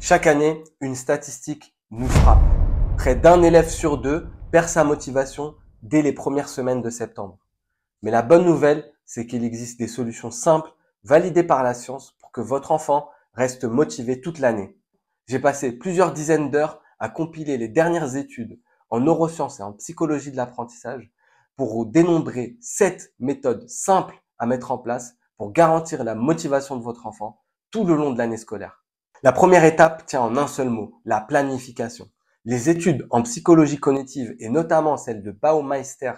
Chaque année, une statistique nous frappe. Près d'un élève sur deux perd sa motivation dès les premières semaines de septembre. Mais la bonne nouvelle, c'est qu'il existe des solutions simples, validées par la science, pour que votre enfant reste motivé toute l'année. J'ai passé plusieurs dizaines d'heures à compiler les dernières études en neurosciences et en psychologie de l'apprentissage pour vous dénombrer 7 méthodes simples à mettre en place pour garantir la motivation de votre enfant tout le long de l'année scolaire. La première étape tient en un seul mot, la planification. Les études en psychologie cognitive et notamment celle de Baumeister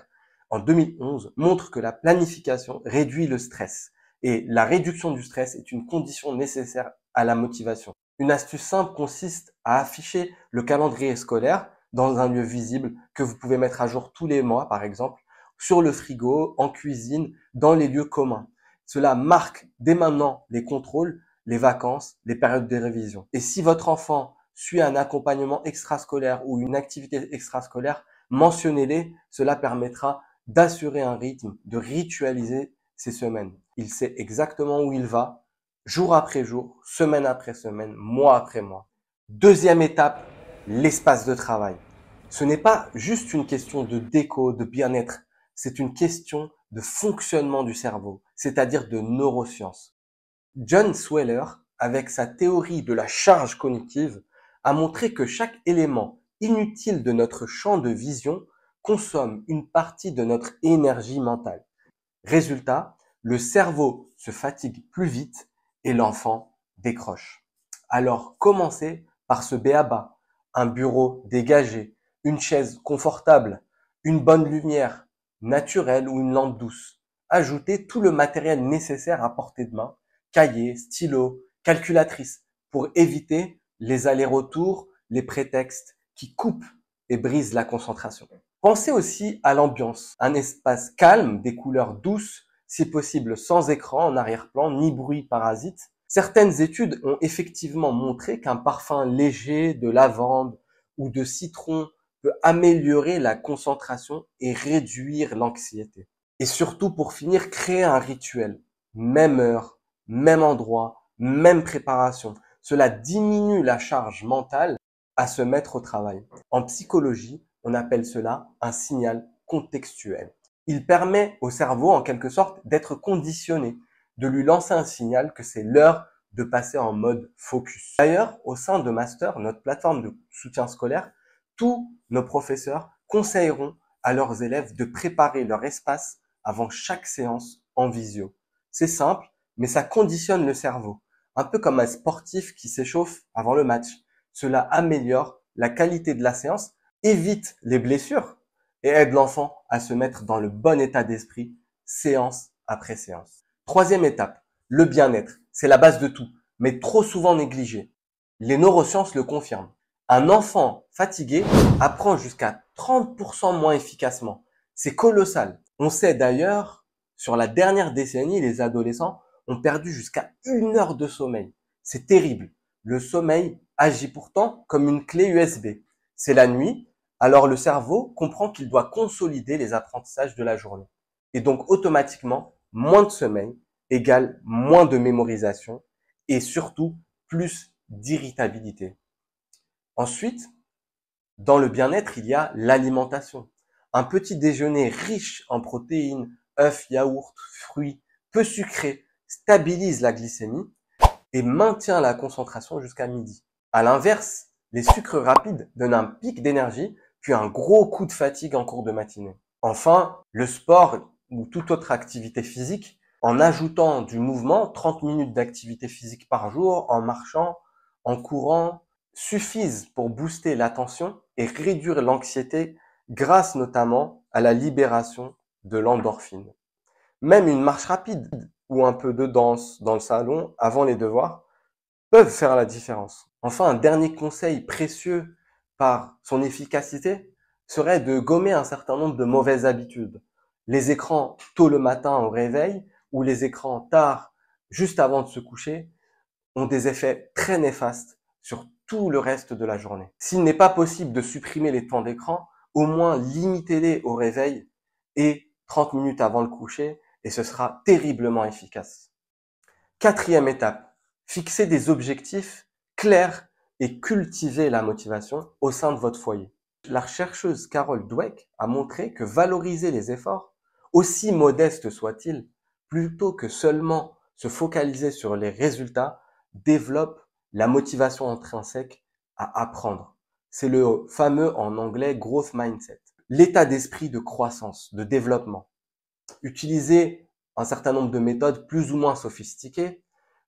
en 2011 montrent que la planification réduit le stress et la réduction du stress est une condition nécessaire à la motivation. Une astuce simple consiste à afficher le calendrier scolaire dans un lieu visible que vous pouvez mettre à jour tous les mois, par exemple, sur le frigo, en cuisine, dans les lieux communs. Cela marque dès maintenant les contrôles, les vacances, les périodes de révision. Et si votre enfant suit un accompagnement extrascolaire ou une activité extrascolaire, mentionnez-les, cela permettra d'assurer un rythme, de ritualiser ces semaines. Il sait exactement où il va, jour après jour, semaine après semaine, mois après mois. Deuxième étape, l'espace de travail. Ce n'est pas juste une question de déco, de bien-être, c'est une question de fonctionnement du cerveau, c'est-à-dire de neurosciences. John Sweller, avec sa théorie de la charge cognitive, a montré que chaque élément inutile de notre champ de vision consomme une partie de notre énergie mentale. Résultat, le cerveau se fatigue plus vite et l'enfant décroche. Alors commencez par ce b.a.-ba, un bureau dégagé, une chaise confortable, une bonne lumière naturelle ou une lampe douce. Ajoutez tout le matériel nécessaire à portée de main, cahier, stylo, calculatrice, pour éviter les allers-retours, les prétextes qui coupent et brisent la concentration. Pensez aussi à l'ambiance, un espace calme, des couleurs douces, si possible sans écran en arrière-plan, ni bruit parasite. Certaines études ont effectivement montré qu'un parfum léger de lavande ou de citron peut améliorer la concentration et réduire l'anxiété. Et surtout, pour finir, créer un rituel. Même heure, même endroit, même préparation. Cela diminue la charge mentale à se mettre au travail. En psychologie, on appelle cela un signal contextuel. Il permet au cerveau, en quelque sorte, d'être conditionné, de lui lancer un signal que c'est l'heure de passer en mode focus. D'ailleurs, au sein de Master, notre plateforme de soutien scolaire, tous nos professeurs conseilleront à leurs élèves de préparer leur espace avant chaque séance en visio. C'est simple, mais ça conditionne le cerveau. Un peu comme un sportif qui s'échauffe avant le match. Cela améliore la qualité de la séance, évite les blessures et aide l'enfant à se mettre dans le bon état d'esprit, séance après séance. Troisième étape, le bien-être. C'est la base de tout, mais trop souvent négligé. Les neurosciences le confirment. Un enfant fatigué apprend jusqu'à 30% moins efficacement. C'est colossal. On sait d'ailleurs, sur la dernière décennie, les adolescents ont perdu jusqu'à 1 heure de sommeil. C'est terrible. Le sommeil agit pourtant comme une clé USB. C'est la nuit, alors le cerveau comprend qu'il doit consolider les apprentissages de la journée. Et donc automatiquement, moins de sommeil égale moins de mémorisation et surtout plus d'irritabilité. Ensuite, dans le bien-être, il y a l'alimentation. Un petit déjeuner riche en protéines, œufs, yaourts, fruits, peu sucré, stabilise la glycémie et maintient la concentration jusqu'à midi. À l'inverse, les sucres rapides donnent un pic d'énergie puis un gros coup de fatigue en cours de matinée. Enfin, le sport ou toute autre activité physique, en ajoutant du mouvement, 30 minutes d'activité physique par jour, en marchant, en courant, suffisent pour booster l'attention et réduire l'anxiété grâce notamment à la libération de l'endorphine. Même une marche rapide ou un peu de danse dans le salon avant les devoirs peuvent faire la différence. Enfin, un dernier conseil précieux par son efficacité serait de gommer un certain nombre de mauvaises habitudes. Les écrans tôt le matin au réveil ou les écrans tard juste avant de se coucher ont des effets très néfastes sur tout le reste de la journée. S'il n'est pas possible de supprimer les temps d'écran, au moins limitez-les au réveil et 30 minutes avant le coucher et ce sera terriblement efficace. Quatrième étape, fixer des objectifs clairs et cultiver la motivation au sein de votre foyer. La chercheuse Carol Dweck a montré que valoriser les efforts, aussi modestes soient-ils, plutôt que seulement se focaliser sur les résultats, développe la motivation intrinsèque à apprendre. C'est le fameux en anglais growth mindset. L'état d'esprit de croissance, de développement. Utiliser un certain nombre de méthodes plus ou moins sophistiquées,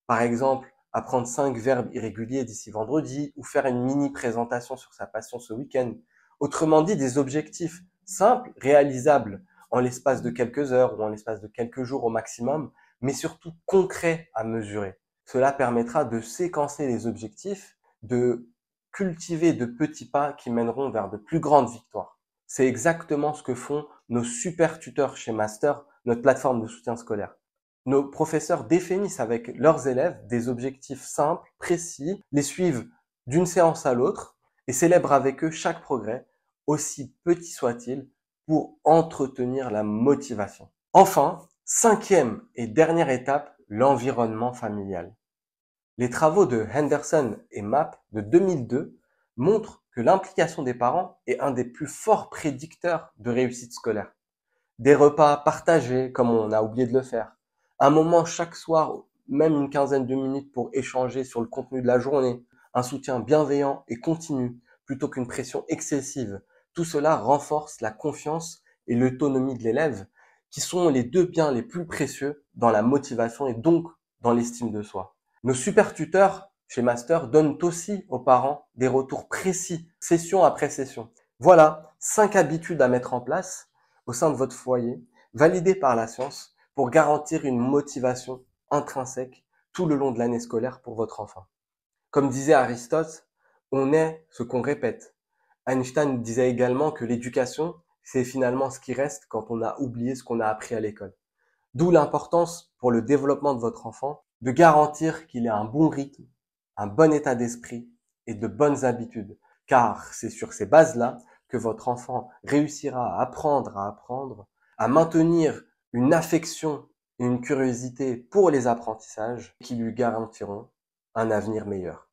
par exemple apprendre 5 verbes irréguliers d'ici vendredi ou faire une mini présentation sur sa passion ce week-end. Autrement dit, des objectifs simples, réalisables en l'espace de quelques heures ou en l'espace de quelques jours au maximum, mais surtout concrets à mesurer. Cela permettra de séquencer les objectifs, de cultiver de petits pas qui mèneront vers de plus grandes victoires. C'est exactement ce que font nos super tuteurs chez Master, notre plateforme de soutien scolaire. Nos professeurs définissent avec leurs élèves des objectifs simples, précis, les suivent d'une séance à l'autre et célèbrent avec eux chaque progrès, aussi petit soit-il, pour entretenir la motivation. Enfin, cinquième et dernière étape, l'environnement familial. Les travaux de Henderson et Mapp de 2002 montrent que l'implication des parents est un des plus forts prédicteurs de réussite scolaire. Des repas partagés, comme on a oublié de le faire. Un moment chaque soir, même une quinzaine de minutes pour échanger sur le contenu de la journée. Un soutien bienveillant et continu, plutôt qu'une pression excessive. Tout cela renforce la confiance et l'autonomie de l'élève, qui sont les deux biens les plus précieux dans la motivation et donc dans l'estime de soi. Nos super tuteurs chez Master donnent aussi aux parents des retours précis, session après session. Voilà 5 habitudes à mettre en place au sein de votre foyer, validées par la science, pour garantir une motivation intrinsèque tout le long de l'année scolaire pour votre enfant. Comme disait Aristote, on est ce qu'on répète. Einstein disait également que l'éducation, c'est finalement ce qui reste quand on a oublié ce qu'on a appris à l'école. D'où l'importance pour le développement de votre enfant de garantir qu'il ait un bon rythme, un bon état d'esprit et de bonnes habitudes. Car c'est sur ces bases-là que votre enfant réussira à apprendre, à maintenir une affection et une curiosité pour les apprentissages qui lui garantiront un avenir meilleur.